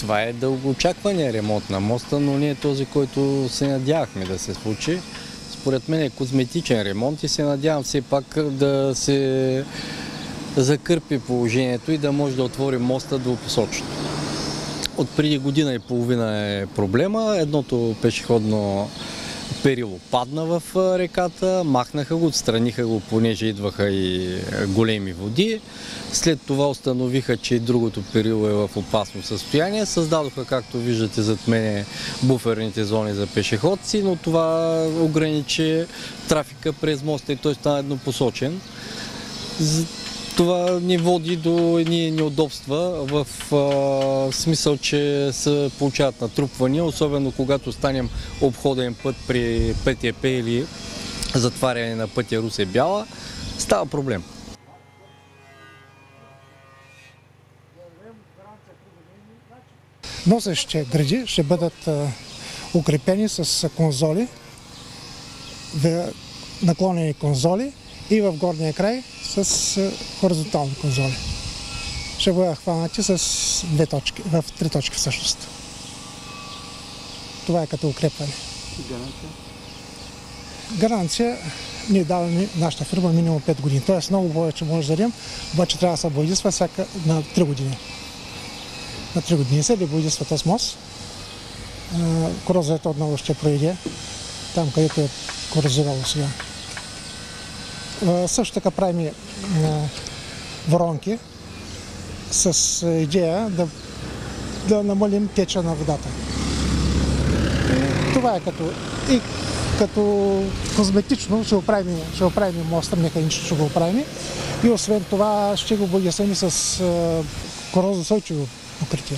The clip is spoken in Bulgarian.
Това е дългоочаквания ремонт на моста, но не е този, който се надявахме да се случи. Според мен е козметичен ремонт и се надявам все пак да се закърпи положението и да може да отвори моста двупосочно. От преди година и половина е проблема. Едното пешеходно перило падна в реката, махнаха го, отстраниха го, понеже идваха и големи води. След това установиха, че другото перило е в опасно състояние. Създадоха, както виждате зад мен, буферните зони за пешеходци, но това ограничи трафика през моста и той стана еднопосочен. Това ни води до едни неудобства в смисъл, че се получават натрупвания, особено когато станем обходен път при ПТП или затваряне на пътя Русе-Бяла, става проблем. Носещите гради ще бъдат укрепени с конзоли, наклонени конзоли и в горния край с хоризонтални конзоли. Ще бъдат хванати с две точки, в три точки всъщност. Това е като укрепване. Гаранция? Гаранция ние даваме нашата фирма минимум 5 години. Тоест много повече може да дадем, обаче трябва да се боядисва всяка на 3 години. На 3 години се боядисва този мост. Корозията отново ще пройде там, където е корозирало сега. Също така правим воронки с идея да намалим теча на водата. Това е като козметично ще оправим моста, механично ще го оправим и освен това ще го боядисваме с корозостойчиво покритие.